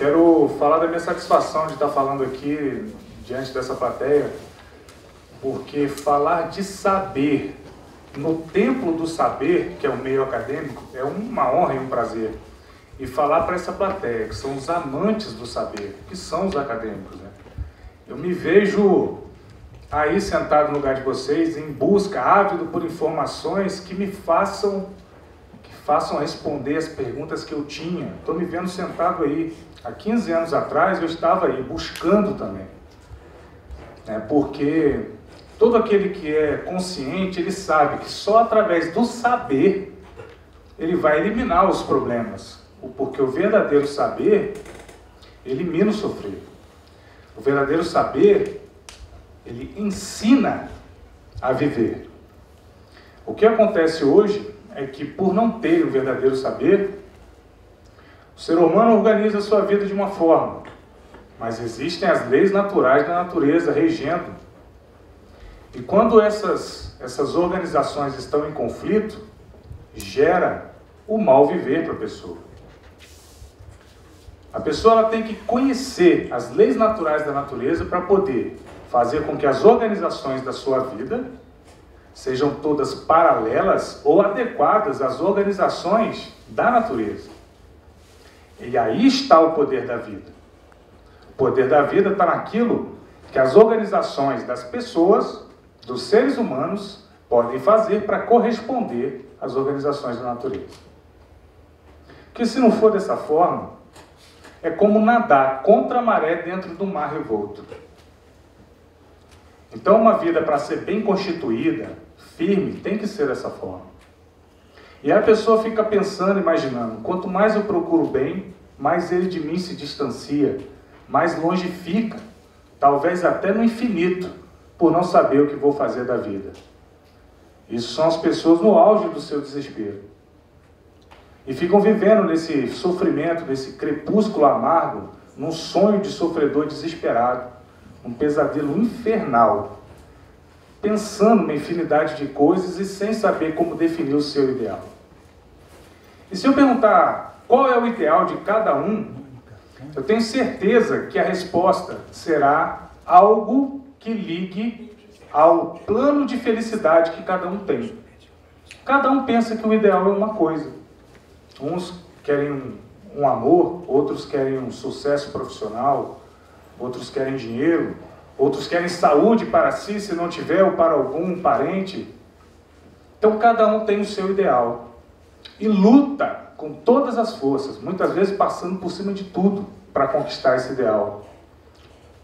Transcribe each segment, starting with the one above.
Quero falar da minha satisfação de estar falando aqui diante dessa plateia, porque falar de saber no templo do saber, que é o meio acadêmico, é uma honra e um prazer. E falar para essa plateia, que são os amantes do saber, que são os acadêmicos, né? Eu me vejo aí sentado no lugar de vocês, em busca, ávido por informações que me façam responder as perguntas que eu tinha. Estou me vendo sentado aí. Há 15 anos atrás eu estava aí buscando também. Porque todo aquele que é consciente, ele sabe que só através do saber ele vai eliminar os problemas. Porque o verdadeiro saber elimina o sofrer. O verdadeiro saber, ele ensina a viver. O que acontece hoje é que, por não ter o verdadeiro saber, o ser humano organiza a sua vida de uma forma, mas existem as leis naturais da natureza regendo. E quando essas organizações estão em conflito, gera o mal viver para a pessoa. A pessoa ela tem que conhecer as leis naturais da natureza para poder fazer com que as organizações da sua vida sejam todas paralelas ou adequadas às organizações da natureza. E aí está o poder da vida. O poder da vida está naquilo que as organizações das pessoas, dos seres humanos, podem fazer para corresponder às organizações da natureza. Porque se não for dessa forma, é como nadar contra a maré dentro do mar revolto. Então, uma vida para ser bem constituída, firme, tem que ser dessa forma. E aí a pessoa fica pensando, imaginando, quanto mais eu procuro bem, mais ele de mim se distancia, mais longe fica, talvez até no infinito, por não saber o que vou fazer da vida. Isso são as pessoas no auge do seu desespero. E ficam vivendo nesse sofrimento, nesse crepúsculo amargo, num sonho de sofredor desesperado, um pesadelo infernal, pensando uma infinidade de coisas e sem saber como definir o seu ideal. E se eu perguntar qual é o ideal de cada um, eu tenho certeza que a resposta será algo que ligue ao plano de felicidade que cada um tem. Cada um pensa que o ideal é uma coisa. Uns querem um amor, outros querem um sucesso profissional, outros querem dinheiro, outros querem saúde para si, se não tiver, ou para algum parente. Então cada um tem o seu ideal e luta com todas as forças, muitas vezes passando por cima de tudo para conquistar esse ideal.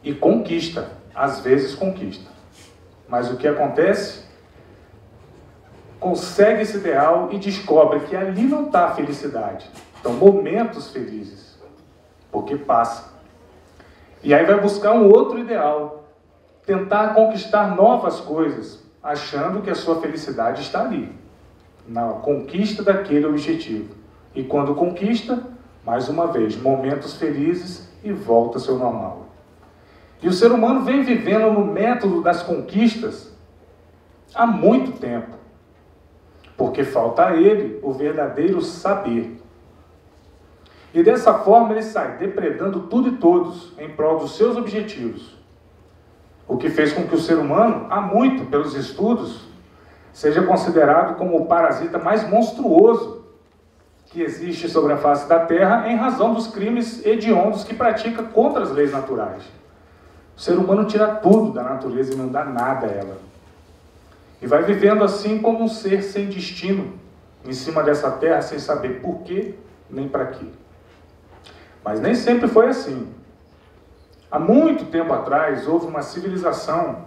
E conquista, às vezes conquista. Mas o que acontece? Consegue esse ideal e descobre que ali não está a felicidade. Então, momentos felizes, porque passa. E aí vai buscar um outro ideal, tentar conquistar novas coisas, achando que a sua felicidade está ali, na conquista daquele objetivo. E quando conquista, mais uma vez, momentos felizes e volta ao seu normal. E o ser humano vem vivendo no método das conquistas há muito tempo, porque falta a ele o verdadeiro saber. E dessa forma ele sai depredando tudo e todos em prol dos seus objetivos. O que fez com que o ser humano, há muito, pelos estudos, seja considerado como o parasita mais monstruoso que existe sobre a face da Terra em razão dos crimes hediondos que pratica contra as leis naturais. O ser humano tira tudo da natureza e não dá nada a ela. E vai vivendo assim como um ser sem destino, em cima dessa terra, sem saber por quê nem para quê. Mas nem sempre foi assim. Há muito tempo atrás, houve uma civilização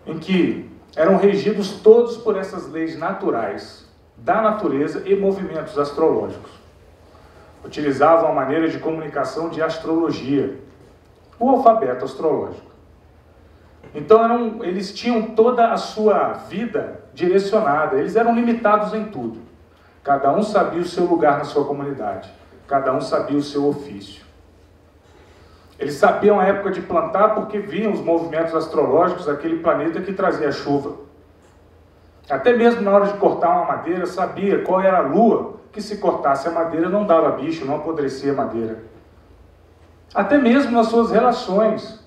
em que eram regidos todos por essas leis naturais, da natureza e movimentos astrológicos. Utilizavam a maneira de comunicação de astrologia, o alfabeto astrológico. Então eles tinham toda a sua vida direcionada, eles eram limitados em tudo. Cada um sabia o seu lugar na sua comunidade. Cada um sabia o seu ofício. Eles sabiam a época de plantar porque viam os movimentos astrológicos daquele planeta que trazia chuva. Até mesmo na hora de cortar uma madeira, sabia qual era a lua que se cortasse a madeira não dava bicho, não apodrecia a madeira. Até mesmo nas suas relações.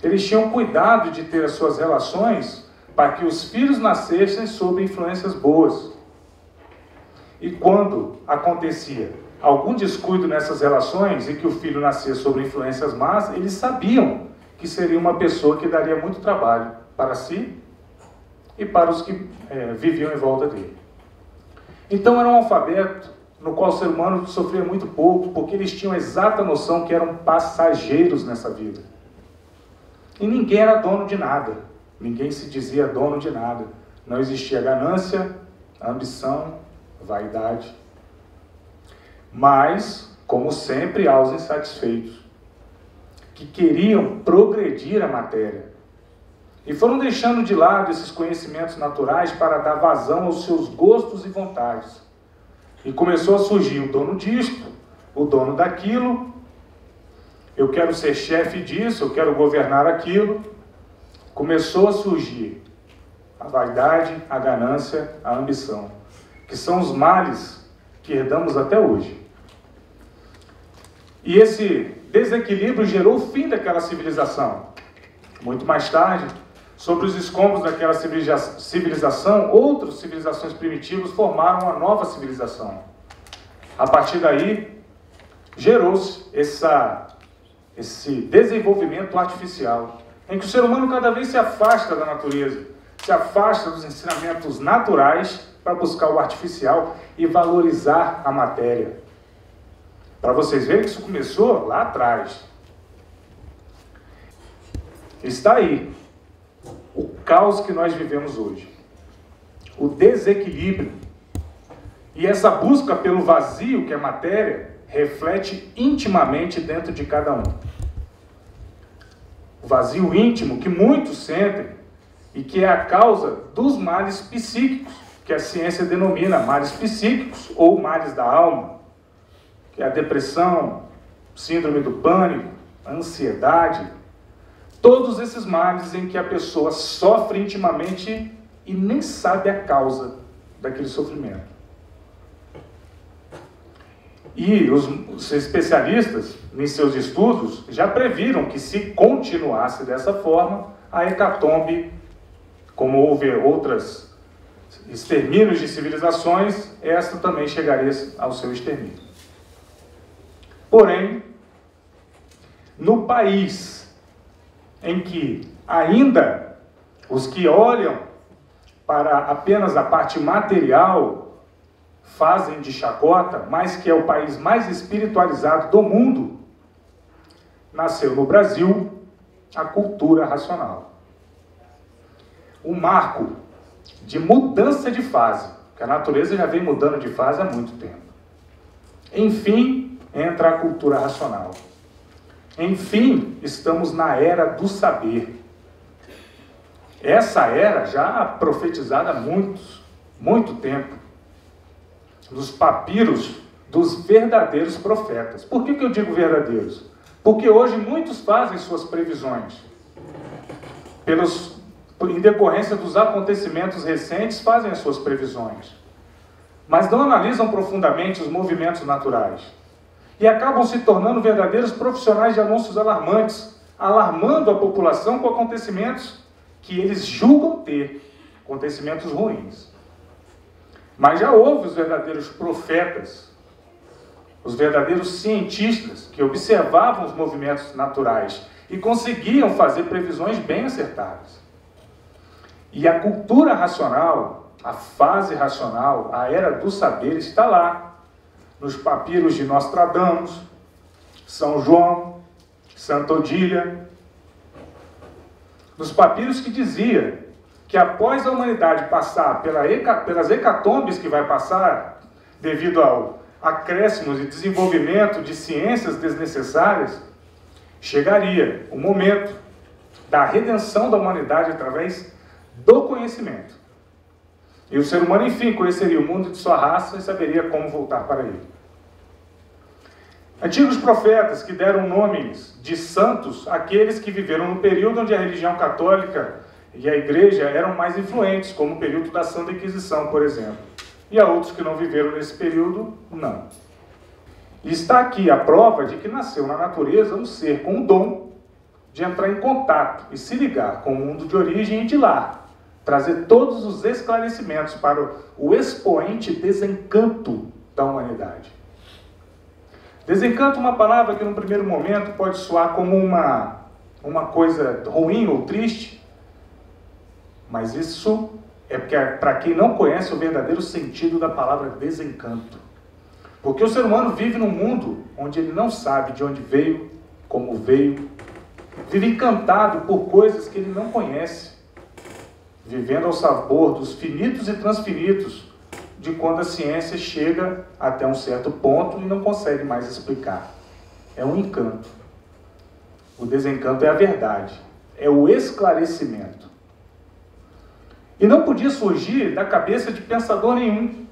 Eles tinham cuidado de ter as suas relações para que os filhos nascessem sob influências boas. E quando acontecia algum descuido nessas relações e que o filho nascia sob influências más, eles sabiam que seria uma pessoa que daria muito trabalho para si e para os que viviam em volta dele. Então era um alfabeto no qual o ser humano sofria muito pouco, porque eles tinham a exata noção que eram passageiros nessa vida. E ninguém era dono de nada, ninguém se dizia dono de nada. Não existia ganância, ambição, vaidade. Mas, como sempre, há os insatisfeitos, que queriam progredir a matéria. E foram deixando de lado esses conhecimentos naturais para dar vazão aos seus gostos e vontades. E começou a surgir o dono disto, o dono daquilo. Eu quero ser chefe disso, eu quero governar aquilo. Começou a surgir a vaidade, a ganância, a ambição, que são os males que herdamos até hoje. E esse desequilíbrio gerou o fim daquela civilização. Muito mais tarde, sobre os escombros daquela civilização, outras civilizações primitivas formaram uma nova civilização. A partir daí, gerou-se esse desenvolvimento artificial, em que o ser humano cada vez se afasta da natureza, se afasta dos ensinamentos naturais para buscar o artificial e valorizar a matéria. Para vocês verem que isso começou lá atrás. Está aí o caos que nós vivemos hoje, o desequilíbrio. E essa busca pelo vazio, que é matéria, reflete intimamente dentro de cada um. O vazio íntimo que muitos sentem e que é a causa dos males psíquicos, que a ciência denomina males psíquicos ou males da alma, que é a depressão, síndrome do pânico, a ansiedade, todos esses males em que a pessoa sofre intimamente e nem sabe a causa daquele sofrimento. E os especialistas, em seus estudos, já previram que se continuasse dessa forma, a hecatombe, como houve outras extermínios de civilizações, esta também chegaria ao seu extermínio. Porém, no país em que ainda os que olham para apenas a parte material fazem de chacota, mas que é o país mais espiritualizado do mundo, nasceu no Brasil a cultura racional. Um marco de mudança de fase, porque a natureza já vem mudando de fase há muito tempo. Enfim, entra a cultura racional. Enfim, estamos na era do saber. Essa era já profetizada há muito tempo. Dos papiros dos verdadeiros profetas. Por que eu digo verdadeiros? Porque hoje muitos fazem suas previsões. Em decorrência dos acontecimentos recentes, fazem as suas previsões. Mas não analisam profundamente os movimentos naturais. E acabam se tornando verdadeiros profissionais de anúncios alarmantes, alarmando a população com acontecimentos que eles julgam ter, acontecimentos ruins. Mas já houve os verdadeiros profetas, os verdadeiros cientistas que observavam os movimentos naturais e conseguiam fazer previsões bem acertadas. E a cultura racional, a fase racional, a era do saber está lá, nos papiros de Nostradamus, São João, Santa Odília, nos papiros que dizia que após a humanidade passar pelas hecatombes que vai passar, devido ao acréscimos e desenvolvimento de ciências desnecessárias, chegaria o momento da redenção da humanidade através do conhecimento. E o ser humano, enfim, conheceria o mundo de sua raça e saberia como voltar para ele. Antigos profetas que deram nomes de santos àqueles que viveram no período onde a religião católica e a igreja eram mais influentes, como o período da Santa Inquisição, por exemplo. e há outros que não viveram nesse período, não. E está aqui a prova de que nasceu na natureza um ser com o dom de entrar em contato e se ligar com o mundo de origem e de lá trazer todos os esclarecimentos para o expoente desencanto da humanidade. Desencanto é uma palavra que, num primeiro momento, pode soar como uma coisa ruim ou triste, mas isso é para quem não conhece o verdadeiro sentido da palavra desencanto. Porque o ser humano vive num mundo onde ele não sabe de onde veio, como veio, vive encantado por coisas que ele não conhece, vivendo ao sabor dos finitos e transfinitos de quando a ciência chega até um certo ponto e não consegue mais explicar. É um encanto. O desencanto é a verdade, é o esclarecimento. E não podia surgir da cabeça de pensador nenhum,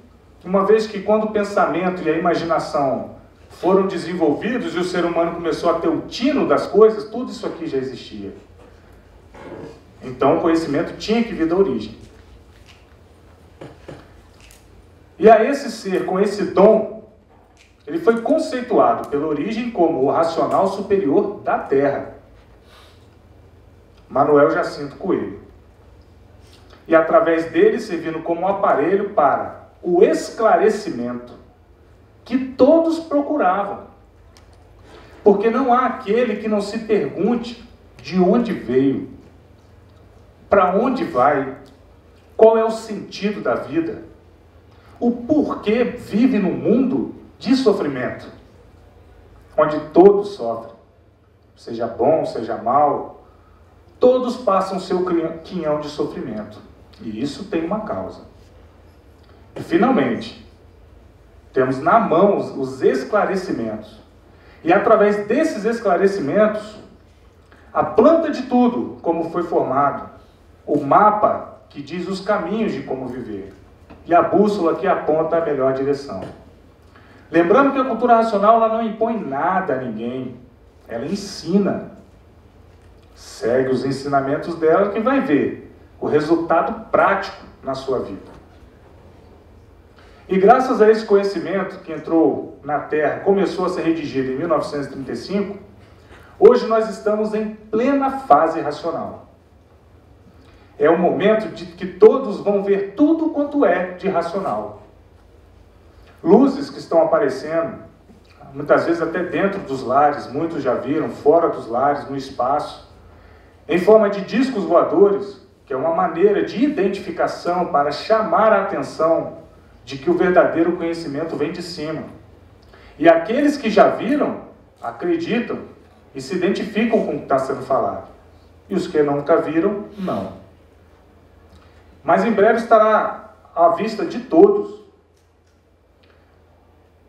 uma vez que quando o pensamento e a imaginação foram desenvolvidos e o ser humano começou a ter o tino das coisas, tudo isso aqui já existia. Então o conhecimento tinha que vir da origem. E a esse ser com esse dom, ele foi conceituado pela origem como o racional superior da Terra. Manuel Jacinto Coelho. E através dele servindo como um aparelho para o esclarecimento que todos procuravam. Porque não há aquele que não se pergunte de onde veio, para onde vai, qual é o sentido da vida, o porquê vive num mundo de sofrimento, onde todos sofrem, seja bom, seja mal, todos passam seu quinhão de sofrimento, e isso tem uma causa. E finalmente, temos na mão os esclarecimentos, e através desses esclarecimentos, a planta de tudo, como foi formado, o mapa que diz os caminhos de como viver, e a bússola que aponta a melhor direção. Lembrando que a cultura racional ela não impõe nada a ninguém, ela ensina. Segue os ensinamentos dela que vai ver o resultado prático na sua vida. E graças a esse conhecimento que entrou na Terra, começou a ser redigido em 1935, hoje nós estamos em plena fase racional. É o momento de que todos vão ver tudo quanto é de racional. Luzes que estão aparecendo, muitas vezes até dentro dos lares, muitos já viram, fora dos lares, no espaço, em forma de discos voadores, que é uma maneira de identificação para chamar a atenção de que o verdadeiro conhecimento vem de cima. E aqueles que já viram, acreditam e se identificam com o que está sendo falado. E os que nunca viram, não. Mas em breve estará à vista de todos.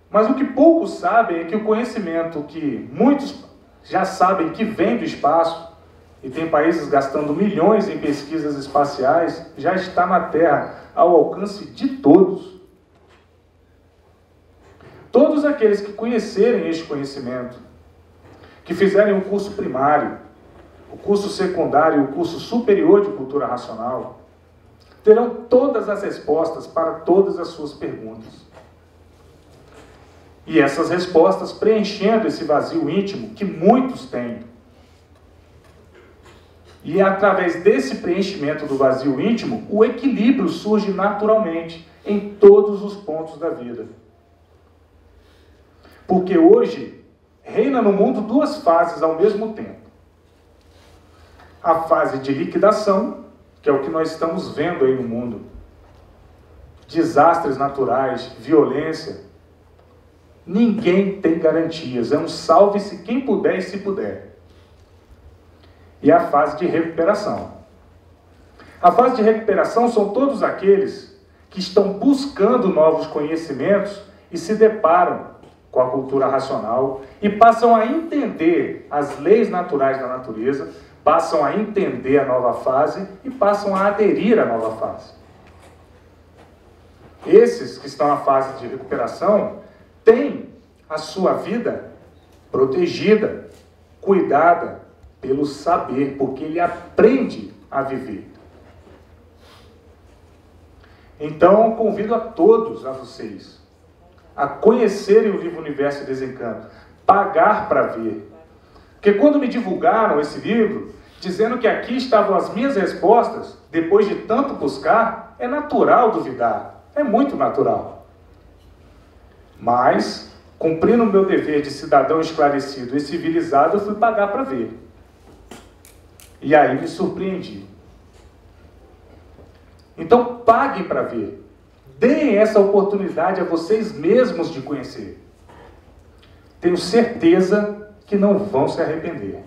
Mas o que poucos sabem é que o conhecimento que muitos já sabem que vem do espaço, e tem países gastando milhões em pesquisas espaciais, já está na Terra, ao alcance de todos. Todos aqueles que conhecerem este conhecimento, que fizerem o curso primário, o curso secundário e o curso superior de cultura racional, terão todas as respostas para todas as suas perguntas. E essas respostas preenchendo esse vazio íntimo que muitos têm. E através desse preenchimento do vazio íntimo, o equilíbrio surge naturalmente em todos os pontos da vida. Porque hoje reina no mundo duas fases ao mesmo tempo. A fase de liquidação, que é o que nós estamos vendo aí no mundo. Desastres naturais, violência. Ninguém tem garantias. É um salve-se quem puder e se puder. E a fase de recuperação. A fase de recuperação são todos aqueles que estão buscando novos conhecimentos e se deparam com a cultura racional e passam a entender as leis naturais da natureza, passam a entender a nova fase e passam a aderir à nova fase. Esses que estão na fase de recuperação têm a sua vida protegida, cuidada pelo saber, porque ele aprende a viver. Então, convido a todos, a vocês, a conhecerem o livro Universo e Desencanto, pagar para ver. Porque quando me divulgaram esse livro, dizendo que aqui estavam as minhas respostas, depois de tanto buscar, é natural duvidar, é muito natural. Mas, cumprindo o meu dever de cidadão esclarecido e civilizado, eu fui pagar para ver. E aí me surpreendi. Então paguem para ver. Deem essa oportunidade a vocês mesmos de conhecer. Tenho certeza que não vão se arrepender.